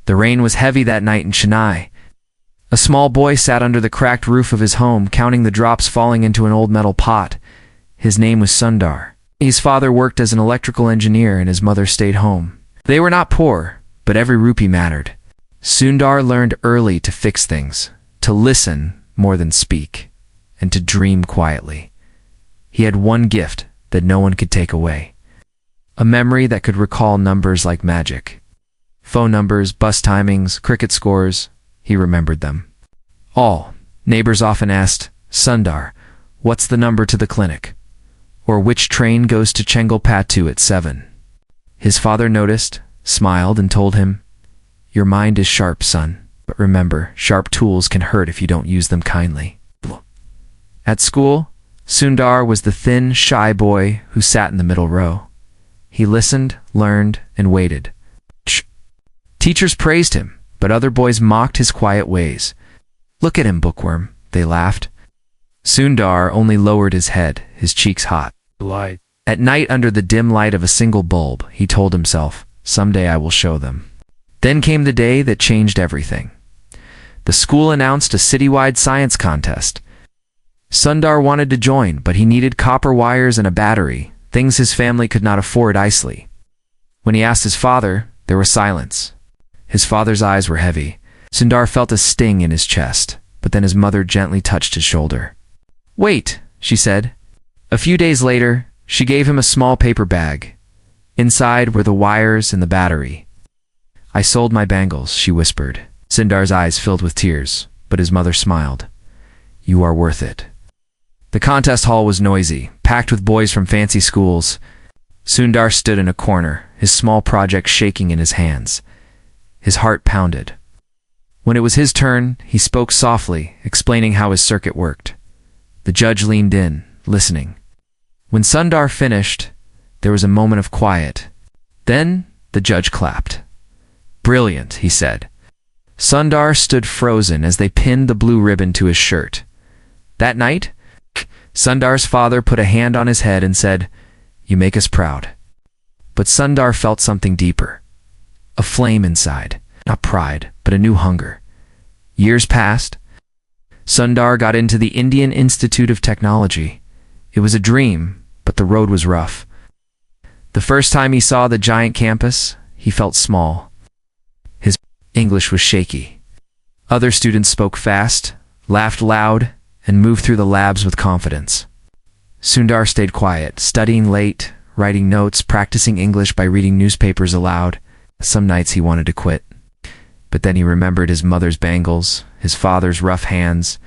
The rain was heavy that night in Chennai. A small boy sat under the cracked roof of his home, counting the drops falling into an old metal pot. His name was Sundar. His father worked as an electrical engineer and his mother stayed home. They were not poor, but every rupee mattered. Sundar learned early to fix things, to listen more than speak, and to dream quietly. He had one gift that no one could take away. A memory that could recall numbers like magic. Phone numbers, bus timings, cricket scores, he remembered them. All. Neighbors often asked, "Sundar, what's the number to the clinic?" Or which train goes to Chengalpattu at 7? His father noticed, smiled, and told him, "Your mind is sharp, son, but remember, sharp tools can hurt if you don't use them kindly." At school, Sundar was the thin, shy boy who sat in the middle row. He listened, learned, and waited. Teachers praised him, but other boys mocked his quiet ways. "Look at him, bookworm," they laughed. Sundar only lowered his head, his cheeks hot. At night, under the dim light of a single bulb, he told himself, "Someday I will show them." Then came the day that changed everything. The school announced a citywide science contest. Sundar wanted to join, but he needed copper wires and a battery, things his family could not afford easily. When he asked his father, there was silence. His father's eyes were heavy. Sundar felt a sting in his chest, but then his mother gently touched his shoulder. "Wait," she said. A few days later, she gave him a small paper bag. Inside were the wires and the battery. "I sold my bangles," she whispered. Sundar's eyes filled with tears, but his mother smiled. "You are worth it." The contest hall was noisy, packed with boys from fancy schools. Sundar stood in a corner, his small project shaking in his hands. His heart pounded. When it was his turn, he spoke softly, explaining how his circuit worked. The judge leaned in, listening. When Sundar finished, there was a moment of quiet. Then the judge clapped. "Brilliant," he said. Sundar stood frozen as they pinned the blue ribbon to his shirt. That night, Sundar's father put a hand on his head and said, "You make us proud." But Sundar felt something deeper. A flame inside, not pride, but a new hunger. Years passed. Sundar got into the Indian Institute of Technology. It was a dream, but the road was rough. The first time he saw the giant campus, he felt small. His English was shaky. Other students spoke fast, laughed loud, and moved through the labs with confidence. Sundar stayed quiet, studying late, writing notes, practicing English by reading newspapers aloud. Some nights he wanted to quit. But then he remembered his mother's bangles, his father's rough hands,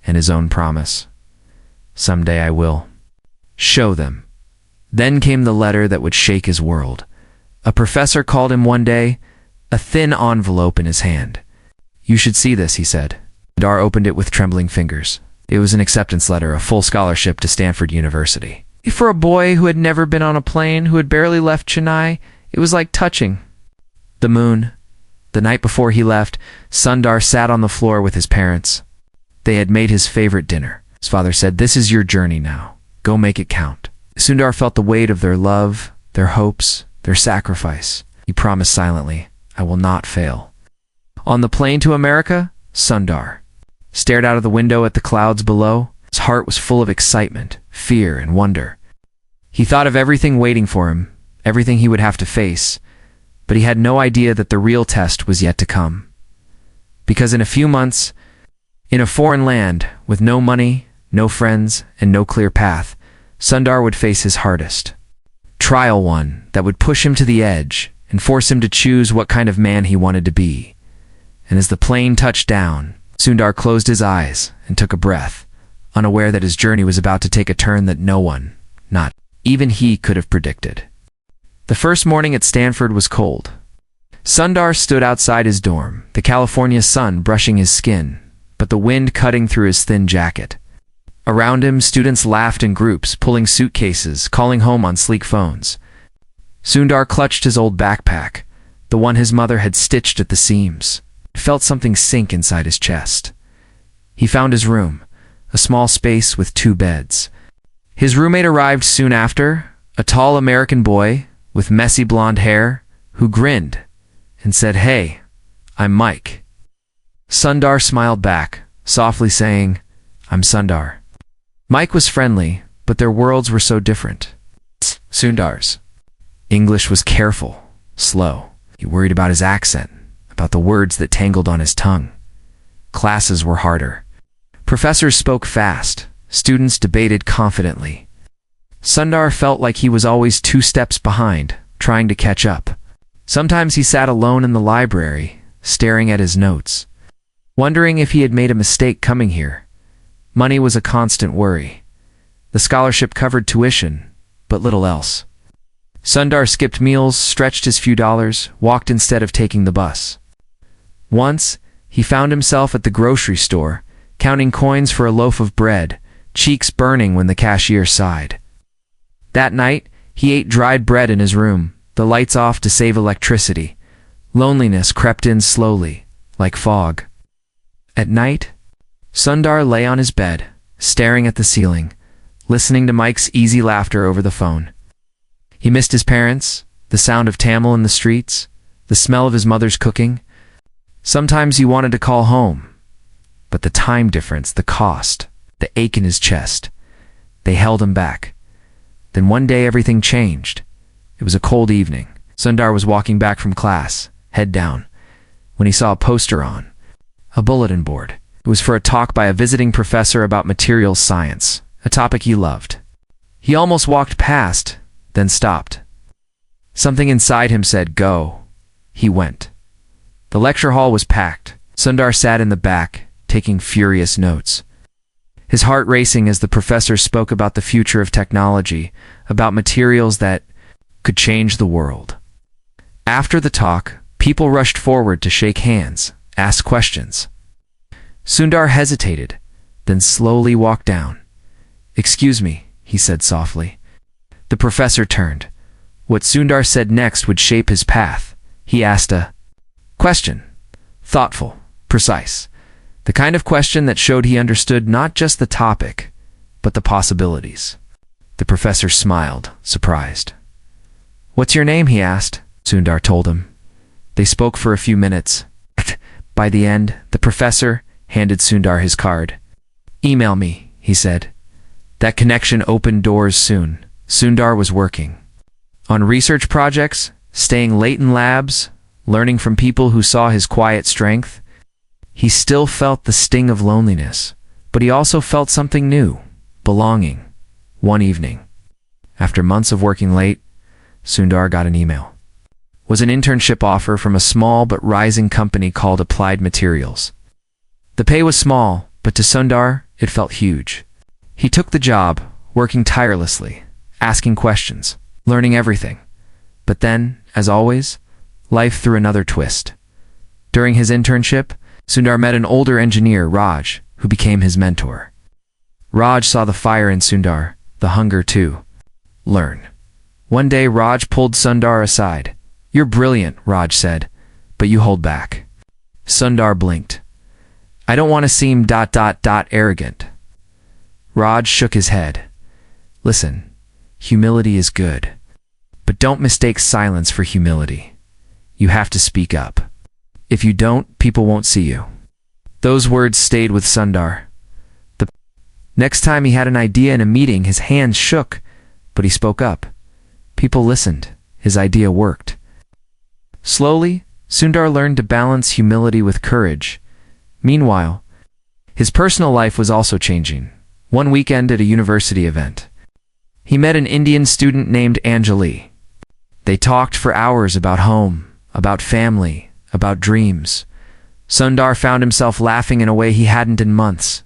and his own promise. "Someday I will show them." Then came the letter that would shake his world. A professor called him one day, a thin envelope in his hand. "You should see this," he said. Sundar opened it with trembling fingers. It was an acceptance letter, a full scholarship to Stanford University. For a boy who had never been on a plane, who had barely left Chennai, it was like touching the moon. The night before he left, Sundar sat on the floor with his parents. They had made his favorite dinner. His father said, "This is your journey now. Go make it count." Sundar felt the weight of their love, their hopes, their sacrifice. He promised silently, "I will not fail." On the plane to America, Sundar stared out of the window at the clouds below. His heart was full of excitement, fear, and wonder. He thought of everything waiting for him, everything he would have to face, but he had no idea that the real test was yet to come. Because in a few months, in a foreign land, with no money, no friends, and no clear path, Sundar would face his hardest trial, one that would push him to the edge and force him to choose what kind of man he wanted to be. And as the plane touched down, Sundar closed his eyes and took a breath, unaware that his journey was about to take a turn that no one, not even he, could have predicted. The first morning at Stanford was cold. Sundar stood outside his dorm, the California sun brushing his skin, but the wind cutting through his thin jacket. Around him, students laughed in groups, pulling suitcases, calling home on sleek phones. Sundar clutched his old backpack, the one his mother had stitched at the seams. He felt something sink inside his chest. He found his room, a small space with 2 beds. His roommate arrived soon after, a tall American boy with messy blonde hair, who grinned and said, "Hey, I'm Mike." Sundar smiled back, softly saying, "I'm Sundar." Mike was friendly, but their worlds were so different. Sundar's English was careful, slow. He worried about his accent, about the words that tangled on his tongue. Classes were harder. Professors spoke fast. Students debated confidently. Sundar felt like he was always 2 steps behind, trying to catch up. Sometimes he sat alone in the library, staring at his notes, wondering if he had made a mistake coming here. Money was a constant worry. The scholarship covered tuition, but little else. Sundar skipped meals, stretched his few dollars, walked instead of taking the bus. Once, he found himself at the grocery store, counting coins for a loaf of bread, cheeks burning when the cashier sighed. That night, he ate dried bread in his room, the lights off to save electricity. Loneliness crept in slowly, like fog. At night, Sundar lay on his bed, staring at the ceiling, listening to Mike's easy laughter over the phone. He missed his parents, the sound of Tamil in the streets, the smell of his mother's cooking. Sometimes he wanted to call home, but the time difference, the cost, the ache in his chest, they held him back. Then one day everything changed. It was a cold evening. Sundar was walking back from class, head down, when he saw a poster on a bulletin board. It was for a talk by a visiting professor about materials science, a topic he loved. He almost walked past, then stopped. Something inside him said, "Go." He went. The lecture hall was packed. Sundar sat in the back, taking furious notes. His heart racing as the professor spoke about the future of technology, about materials that could change the world. After the talk, people rushed forward to shake hands, ask questions. Sundar hesitated, then slowly walked down. "Excuse me," he said softly. The professor turned. What Sundar said next would shape his path. He asked a question, thoughtful, precise, the kind of question that showed he understood not just the topic, but the possibilities. The professor smiled, surprised. "What's your name?" he asked. Sundar told him. They spoke for a few minutes. By the end, the professor handed Sundar his card. "Email me," he said. That connection opened doors soon. Sundar was working on research projects, staying late in labs, learning from people who saw his quiet strength. He still felt the sting of loneliness, but he also felt something new, belonging. One evening, after months of working late, Sundar got an email. It was an internship offer from a small but rising company called Applied Materials. The pay was small, but to Sundar, it felt huge. He took the job, working tirelessly, asking questions, learning everything. But then, as always, life threw another twist. During his internship, Sundar met an older engineer, Raj, who became his mentor. Raj saw the fire in Sundar, the hunger to learn. One day, Raj pulled Sundar aside. "You're brilliant," Raj said, "but you hold back." Sundar blinked. "I don't want to seem arrogant." Raj shook his head. "Listen, humility is good, but don't mistake silence for humility. You have to speak up. If you don't, people won't see you." Those words stayed with Sundar. The next time he had an idea in a meeting, his hands shook, but he spoke up. People listened. His idea worked. Slowly, Sundar learned to balance humility with courage. Meanwhile, his personal life was also changing. One weekend at a university event, he met an Indian student named Anjali. They talked for hours about home, about family, about dreams. Sundar found himself laughing in a way he hadn't in months.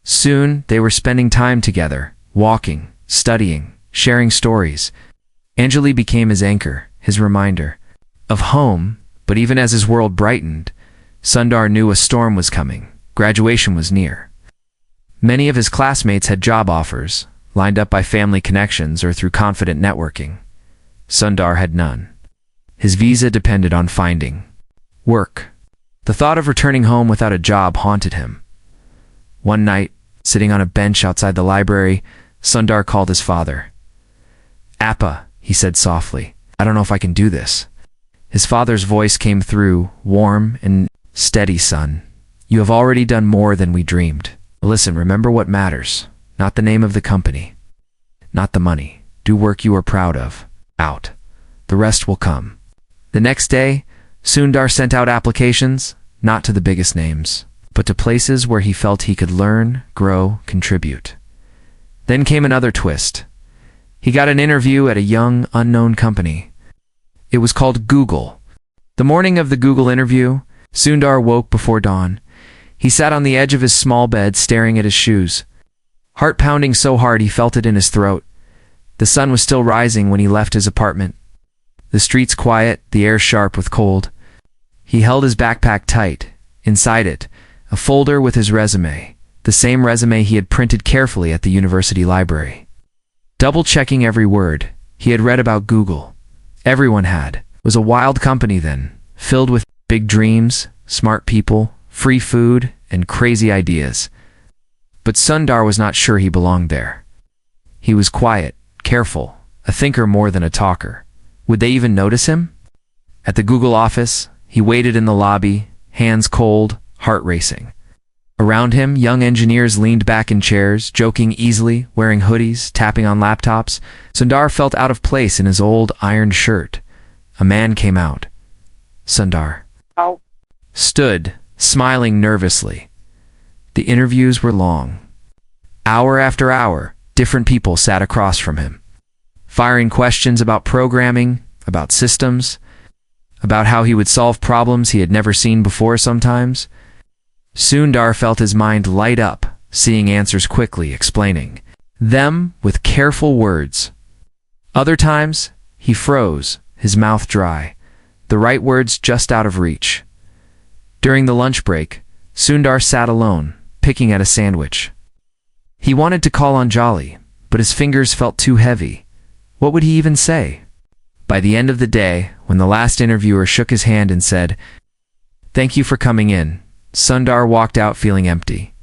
Soon, they were spending time together, walking, studying, sharing stories. Anjali became his anchor, his reminder of home, but even as his world brightened, Sundar knew a storm was coming. Graduation was near. Many of his classmates had job offers, lined up by family connections or through confident networking. Sundar had none. His visa depended on finding work. The thought of returning home without a job haunted him. One night, sitting on a bench outside the library, Sundar called his father. "Appa," he said softly, "I don't know if I can do this." His father's voice came through, warm and steady. Son, you have already done more than we dreamed. Listen, remember what matters. Not the name of the company. Not the money. Do work you are proud of. Out. The rest will come. The next day, Sundar sent out applications, not to the biggest names, but to places where he felt he could learn, grow, contribute. Then came another twist. He got an interview at a young, unknown company. It was called Google. The morning of the Google interview, Sundar woke before dawn. He sat on the edge of his small bed staring at his shoes, heart pounding so hard he felt it in his throat. The sun was still rising when he left his apartment. The streets quiet, the air sharp with cold. He held his backpack tight. Inside it, a folder with his resume, the same resume he had printed carefully at the university library. Double-checking every word, he had read about Google. Everyone had. It was a wild company then, filled with big dreams, smart people, free food, and crazy ideas. But Sundar was not sure he belonged there. He was quiet, careful, a thinker more than a talker. Would they even notice him? At the Google office, he waited in the lobby, hands cold, heart racing. Around him, young engineers leaned back in chairs, joking easily, wearing hoodies, tapping on laptops. Sundar felt out of place in his old ironed shirt. A man came out. Sundar stood, smiling nervously. The interviews were long. Hour after hour, different people sat across from him, firing questions about programming, about systems, about how he would solve problems he had never seen before sometimes. Sundar felt his mind light up, seeing answers quickly, explaining them with careful words. Other times, he froze, his mouth dry, the right words just out of reach. During the lunch break, Sundar sat alone, picking at a sandwich. He wanted to call on Jolly, but his fingers felt too heavy. What would he even say? By the end of the day, when the last interviewer shook his hand and said, "Thank you for coming in," Sundar walked out feeling empty.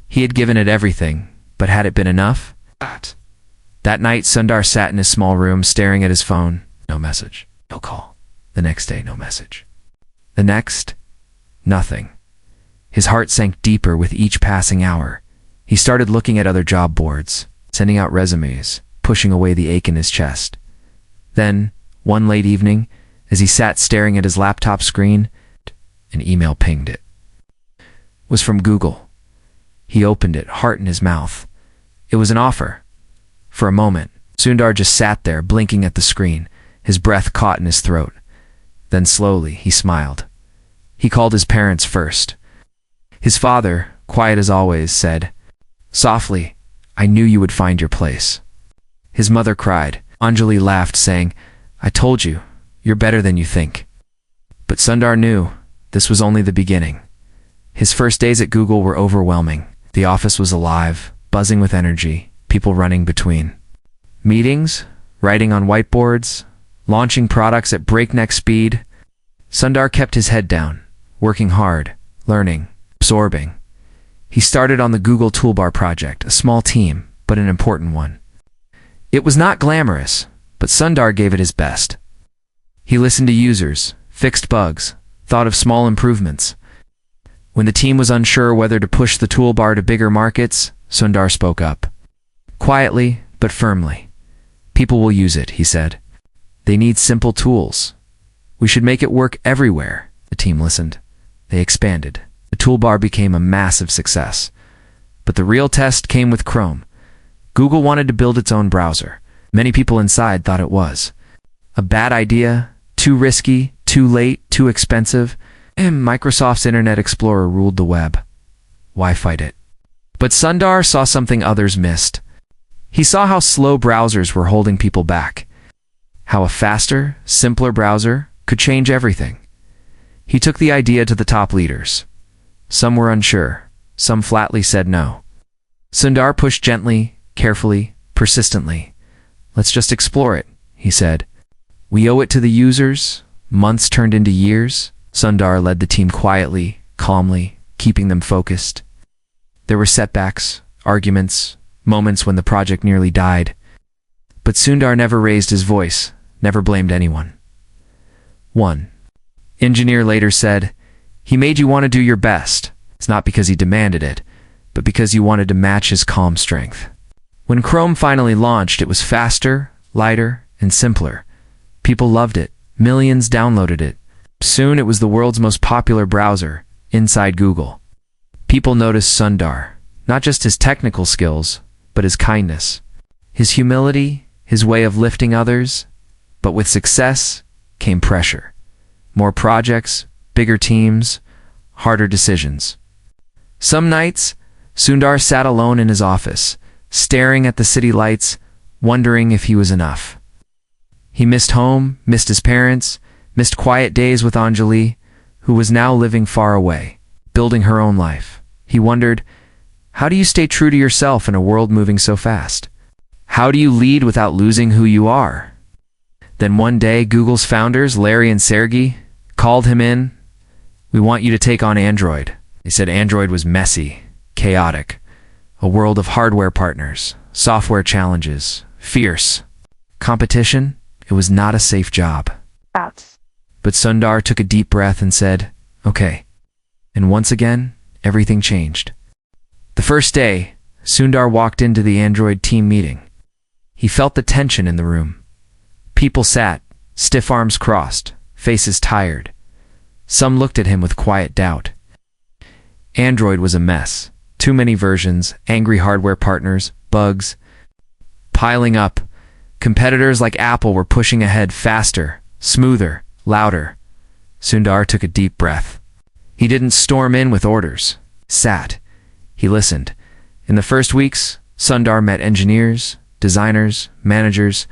He had given it everything, but had it been enough? That night, Sundar sat in his small room, staring at his phone. No message, no call. The next day, no message. The next, nothing. His heart sank deeper with each passing hour. He started looking at other job boards, sending out resumes, pushing away the ache in his chest. Then, one late evening, as he sat staring at his laptop screen, an email pinged. It was from Google. He opened it, heart in his mouth. It was an offer. For a moment, Sundar just sat there, blinking at the screen, his breath caught in his throat. Then slowly, he smiled. He called his parents first. His father, quiet as always, said, softly, "I knew you would find your place." His mother cried. Anjali laughed, saying, "I told you, you're better than you think." But Sundar knew this was only the beginning. His first days at Google were overwhelming. The office was alive, buzzing with energy, people running between meetings, writing on whiteboards, launching products at breakneck speed. Sundar kept his head down, working hard, learning, absorbing. He started on the Google Toolbar project, a small team, but an important one. It was not glamorous, but Sundar gave it his best. He listened to users, fixed bugs, thought of small improvements. When the team was unsure whether to push the toolbar to bigger markets, Sundar spoke up. Quietly, but firmly. "People will use it," he said. "They need simple tools. We should make it work everywhere." The team listened. They expanded. The toolbar became a massive success. But the real test came with Chrome. Google wanted to build its own browser. Many people inside thought it was a bad idea, too risky, too late, too expensive, and Microsoft's Internet Explorer ruled the web. Why fight it? But Sundar saw something others missed. He saw how slow browsers were holding people back, how a faster, simpler browser could change everything. He took the idea to the top leaders. Some were unsure, some flatly said no. Sundar pushed gently, carefully, persistently. "Let's just explore it," he said. "We owe it to the users." Months turned into years. Sundar led the team quietly, calmly, keeping them focused. There were setbacks, arguments, moments when the project nearly died. But Sundar never raised his voice, never blamed anyone. One Engineer later said, "He made you want to do your best. It's not because he demanded it, but because you wanted to match his calm strength." When Chrome finally launched, it was faster, lighter, and simpler. People loved it. Millions downloaded it. Soon it was the world's most popular browser, inside Google. People noticed Sundar, not just his technical skills, but his kindness, his humility, his way of lifting others. But with success came pressure. More projects, bigger teams, harder decisions. Some nights, Sundar sat alone in his office, staring at the city lights, wondering if he was enough. He missed home, missed his parents, missed quiet days with Anjali, who was now living far away, building her own life. He wondered, how do you stay true to yourself in a world moving so fast? How do you lead without losing who you are? Then one day, Google's founders, Larry and Sergey, called him in. "We want you to take on Android." They said Android was messy, chaotic, a world of hardware partners, software challenges, fierce competition. It was not a safe job. But Sundar took a deep breath and said, "Okay." And once again, everything changed. The first day, Sundar walked into the Android team meeting. He felt the tension in the room. People sat, stiff arms crossed, faces tired. Some looked at him with quiet doubt. Android was a mess. Too many versions, angry hardware partners, bugs piling up. Competitors like Apple were pushing ahead faster, smoother, louder. Sundar took a deep breath. He didn't storm in with orders. Sat. He listened. In the first weeks, Sundar met engineers, designers, managers.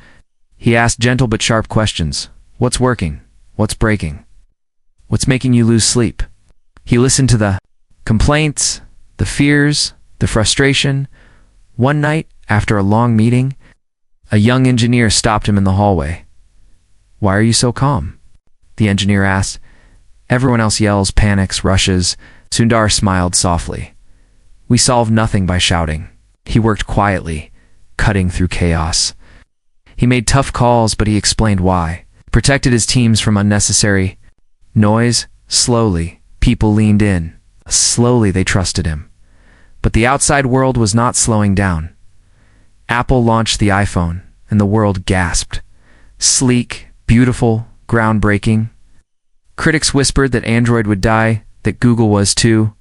He asked gentle but sharp questions. What's working? What's breaking? What's making you lose sleep? He listened to the complaints, the fears, the frustration. One night, after a long meeting, a young engineer stopped him in the hallway. "Why are you so calm?" The engineer asked. "Everyone else yells, panics, rushes." Sundar smiled softly. "We solve nothing by shouting." He worked quietly, cutting through chaos. He made tough calls, but he explained why. Protected his teams from unnecessary noise. Slowly, people leaned in. Slowly, they trusted him. But the outside world was not slowing down. Apple launched the iPhone, and the world gasped. Sleek, beautiful, groundbreaking. Critics whispered that Android would die, that Google was too.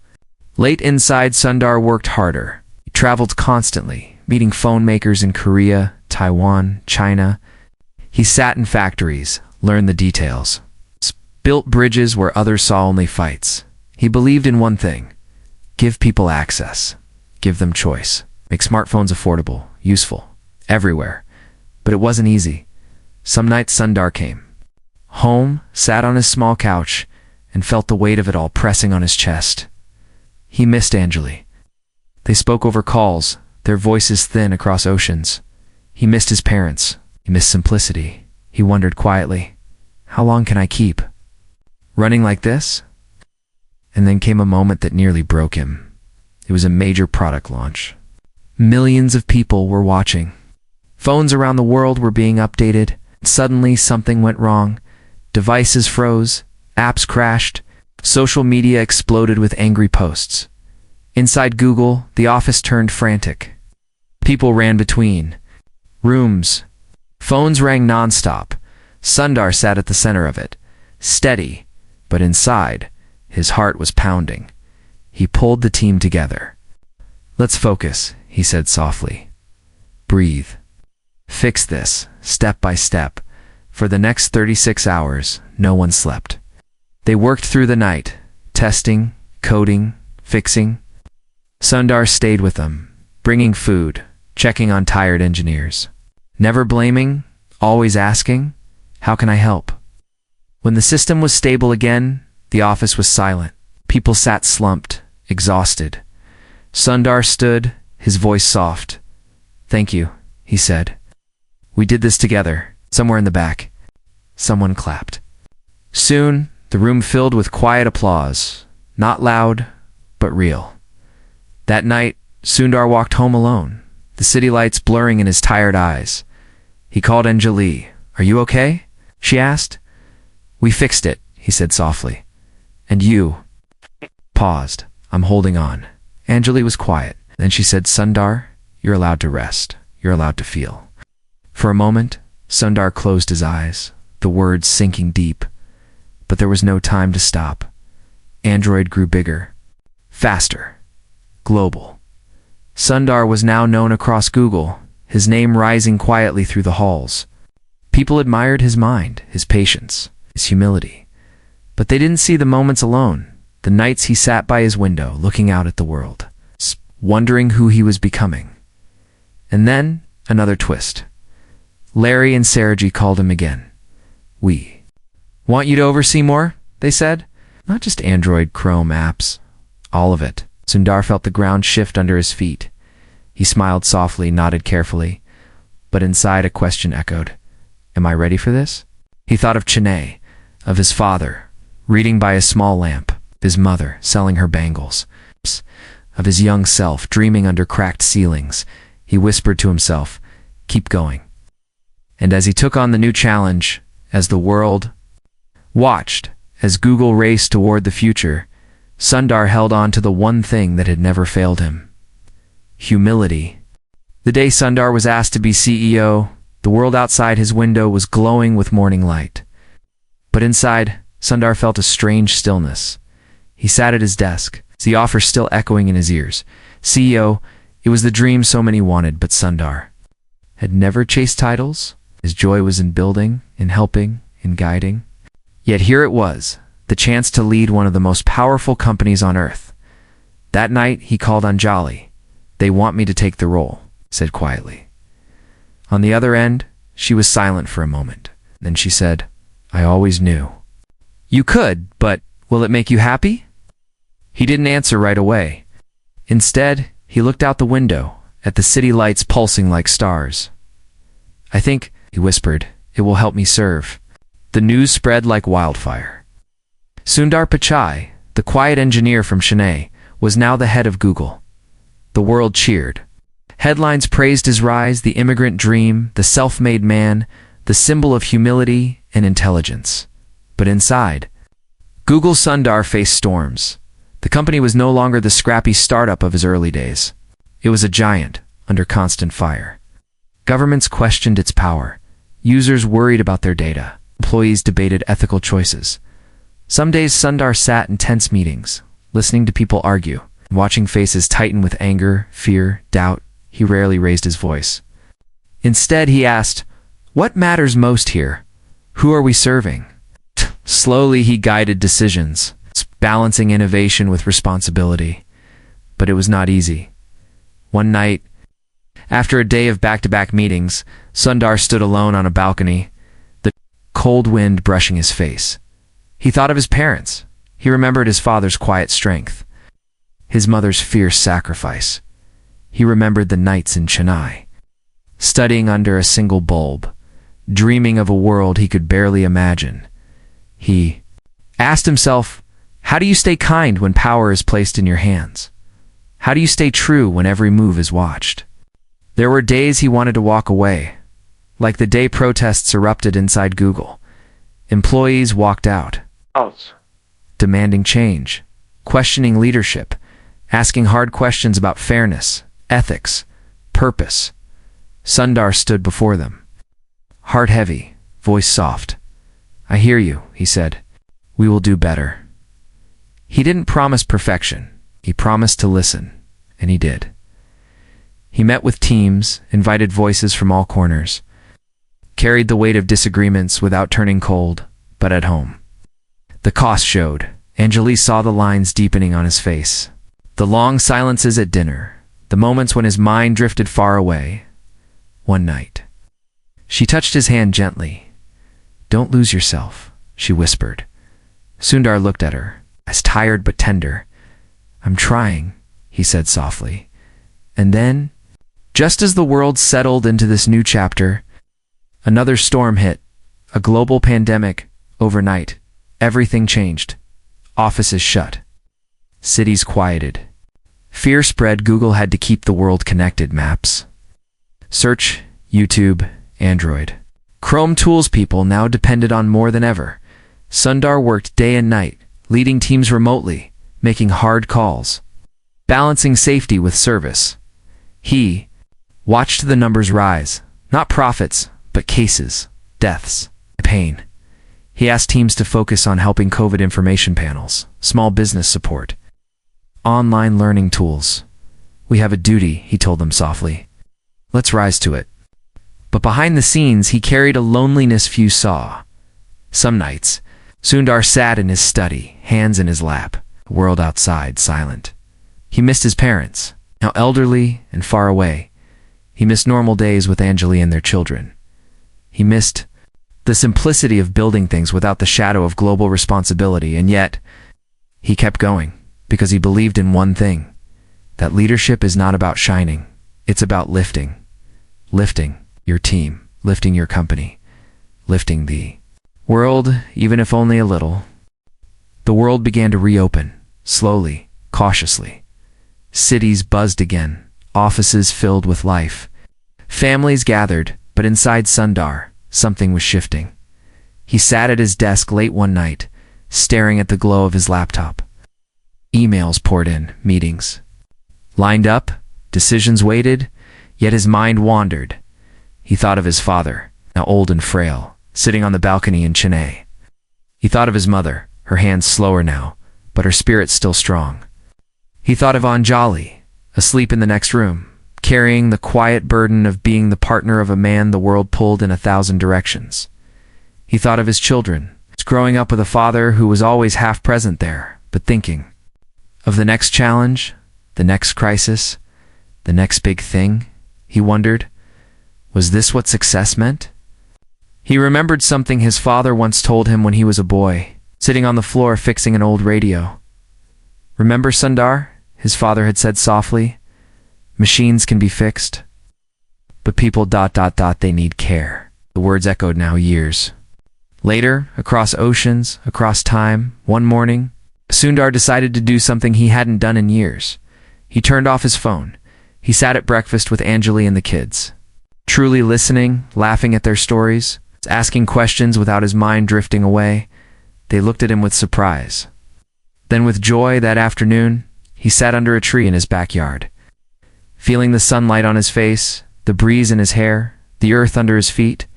Late inside, Sundar worked harder. He traveled constantly, meeting phone makers in Korea, Taiwan, China. He sat in factories, learned the details. Built bridges where others saw only fights. He believed in one thing: give people access, give them choice, make smartphones affordable, useful, everywhere. But it wasn't easy. Some nights Sundar came home, sat on his small couch, and felt the weight of it all pressing on his chest. He missed Anjali. They spoke over calls, their voices thin across oceans. He missed his parents. He missed simplicity. He wondered quietly, how long can I keep running like this? And then came a moment that nearly broke him. It was a major product launch. Millions of people were watching. Phones around the world were being updated. Suddenly, something went wrong. Devices froze. Apps crashed. Social media exploded with angry posts. Inside Google, the office turned frantic. People ran between rooms. Phones rang nonstop. Sundar sat at the center of it, steady, but inside, his heart was pounding. He pulled the team together. "Let's focus," he said softly. "Breathe. Fix this, step by step." For the next 36 hours, no one slept. They worked through the night, testing, coding, fixing. Sundar stayed with them, bringing food, checking on tired engineers. Never blaming, always asking, "How can I help?" When the system was stable again, the office was silent. People sat slumped, exhausted. Sundar stood, his voice soft. "Thank you," he said. "We did this together." Somewhere in the back, someone clapped. Soon, the room filled with quiet applause, not loud, but real. That night, Sundar walked home alone, the city lights blurring in his tired eyes. He called Anjali. "Are you okay?" she asked. "We fixed it," he said softly. And you? Paused. I'm holding on. Anjali was quiet. Then she said, Sundar, you're allowed to rest. You're allowed to feel. For a moment, Sundar closed his eyes, the words sinking deep. But there was no time to stop. Android grew bigger, faster, global. Sundar was now known across Google, his name rising quietly through the halls. People admired his mind, his patience, his humility. But they didn't see the moments alone, the nights he sat by his window looking out at the world, wondering who he was becoming. And then, another twist. Larry and Saraji called him again. We want you to oversee more, they said. Not just Android, Chrome apps. All of it. Sundar felt the ground shift under his feet. He smiled softly, nodded carefully. But inside a question echoed. Am I ready for this? He thought of Chennai, of his father, reading by a small lamp, his mother selling her bangles, of his young self dreaming under cracked ceilings. He whispered to himself, keep going. And as he took on the new challenge, as the world watched, as Google raced toward the future, Sundar held on to the one thing that had never failed him. Humility. The day Sundar was asked to be CEO, the world outside his window was glowing with morning light. But inside, Sundar felt a strange stillness. He sat at his desk, the offer still echoing in his ears. CEO, it was the dream so many wanted, but Sundar had never chased titles. His joy was in building, in helping, in guiding. Yet here it was, the chance to lead one of the most powerful companies on earth. That night, he called Anjali. They want me to take the role, said quietly. On the other end, she was silent for a moment. Then she said, I always knew. You could, but will it make you happy? He didn't answer right away. Instead, he looked out the window, at the city lights pulsing like stars. I think, he whispered, it will help me serve. The news spread like wildfire. Sundar Pichai, the quiet engineer from Chennai, was now the head of Google. The world cheered. Headlines praised his rise, the immigrant dream, the self-made man, the symbol of humility and intelligence. But inside, Google Sundar faced storms. The company was no longer the scrappy startup of his early days. It was a giant, under constant fire. Governments questioned its power. Users worried about their data. Employees debated ethical choices. Some days Sundar sat in tense meetings, listening to people argue, watching faces tighten with anger, fear, doubt. He rarely raised his voice. Instead, he asked, what matters most here? Who are we serving? Slowly, he guided decisions, balancing innovation with responsibility. But it was not easy. One night, after a day of back-to-back meetings, Sundar stood alone on a balcony, the cold wind brushing his face. He thought of his parents. He remembered his father's quiet strength, his mother's fierce sacrifice. He remembered the nights in Chennai, studying under a single bulb, dreaming of a world he could barely imagine. He asked himself, how do you stay kind when power is placed in your hands? How do you stay true when every move is watched? There were days he wanted to walk away, like the day protests erupted inside Google. Employees walked out, demanding change, questioning leadership, asking hard questions about fairness, ethics, purpose. Sundar stood before them, heart heavy, voice soft. I hear you, he said. We will do better. He didn't promise perfection. He promised to listen, and he did. He met with teams, invited voices from all corners, carried the weight of disagreements without turning cold, but at home. The cost showed. Anjali saw the lines deepening on his face. The long silences at dinner, the moments when his mind drifted far away. One night, she touched his hand gently. Don't lose yourself, she whispered. Sundar looked at her, as tired but tender. I'm trying, he said softly. And then, just as the world settled into this new chapter, another storm hit, a global pandemic. Overnight, everything changed. Offices shut. Cities quieted. Fear spread. Google had to keep the world connected. Maps, search, YouTube, Android, Chrome tools people now depended on more than ever. Sundar worked day and night, leading teams remotely, making hard calls, balancing safety with service. He watched the numbers rise, not profits, but cases, deaths, pain. He asked teams to focus on helping COVID information panels, small business support, online learning tools. We have a duty, he told them softly. Let's rise to it. But behind the scenes, he carried a loneliness few saw. Some nights, Sundar sat in his study, hands in his lap, the world outside silent. He missed his parents, now elderly and far away. He missed normal days with Anjali and their children. He missed the simplicity of building things without the shadow of global responsibility, and yet he kept going because he believed in one thing, that leadership is not about shining, it's about lifting. Lifting your team, lifting your company, lifting the world, even if only a little. The world began to reopen, slowly, cautiously. Cities buzzed again, offices filled with life. Families gathered, but inside Sundar, something was shifting. He sat at his desk late one night, staring at the glow of his laptop. Emails poured in, meetings lined up, decisions waited, yet his mind wandered. He thought of his father, now old and frail, sitting on the balcony in Chennai. He thought of his mother, her hands slower now, but her spirit still strong. He thought of Anjali, asleep in the next room, carrying the quiet burden of being the partner of a man the world pulled in 1,000 directions. He thought of his children, growing up with a father who was always half present there, but thinking of the next challenge, the next crisis, the next big thing. He wondered, was this what success meant? He remembered something his father once told him when he was a boy, sitting on the floor fixing an old radio. Remember, Sundar? His father had said softly, machines can be fixed, but people ... they need care. The words echoed now years. Later, across oceans, across time, one morning, Sundar decided to do something he hadn't done in years. He turned off his phone. He sat at breakfast with Anjali and the kids, truly listening, laughing at their stories, asking questions without his mind drifting away. They looked at him with surprise. Then with joy that afternoon, he sat under a tree in his backyard, feeling the sunlight on his face, the breeze in his hair, the earth under his feet.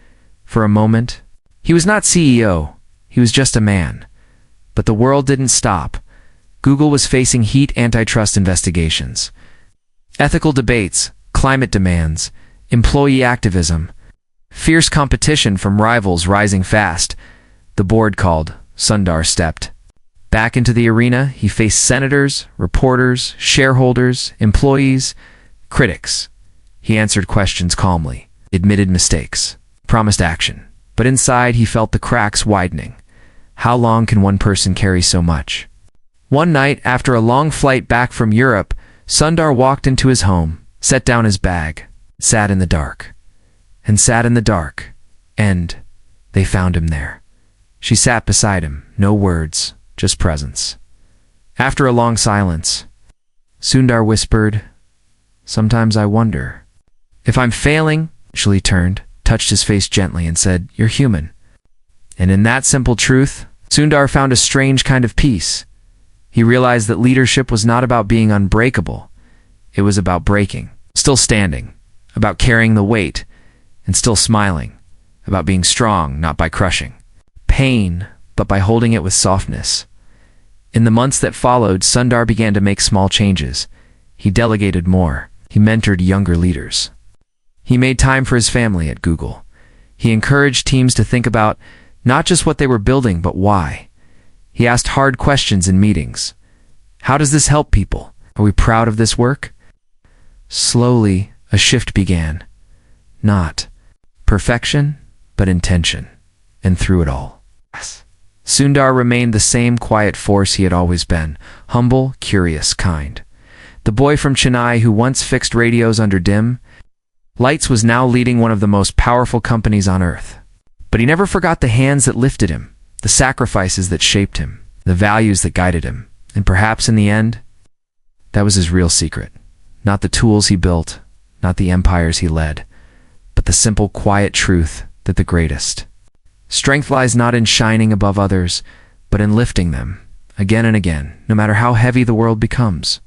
For a moment, he was not CEO, he was just a man. But the world didn't stop. Google was facing heat antitrust investigations, ethical debates, climate demands, employee activism, fierce competition from rivals rising fast. The board called. Sundar stepped back into the arena. He faced senators, reporters, shareholders, employees, critics. He answered questions calmly, admitted mistakes, promised action. But inside he felt the cracks widening. How long can one person carry so much? One night, after a long flight back from Europe, Sundar walked into his home, set down his bag, sat in the dark. And sat in the dark. And they found him there. She sat beside him, no words, just presence. After a long silence, Sundar whispered, "Sometimes I wonder if I'm failing." She turned, touched his face gently, and said, "You're human." And in that simple truth, Sundar found a strange kind of peace. He realized that leadership was not about being unbreakable. It was about breaking, still standing, about carrying the weight, and still smiling, about being strong, not by crushing pain, but by holding it with softness. In the months that followed, Sundar began to make small changes. He delegated more. He mentored younger leaders. He made time for his family at Google. He encouraged teams to think about not just what they were building, but why. He asked hard questions in meetings. How does this help people? Are we proud of this work? Slowly, a shift began. Not perfection, but intention. And through it all, Sundar remained the same quiet force he had always been, humble, curious, kind. The boy from Chennai who once fixed radios under dim lights was now leading one of the most powerful companies on earth. But he never forgot the hands that lifted him, the sacrifices that shaped him, the values that guided him. And perhaps in the end, that was his real secret. Not the tools he built, not the empires he led, but the simple, quiet truth that the greatest Strength lies not in shining above others, but in lifting them, again and again, no matter how heavy the world becomes.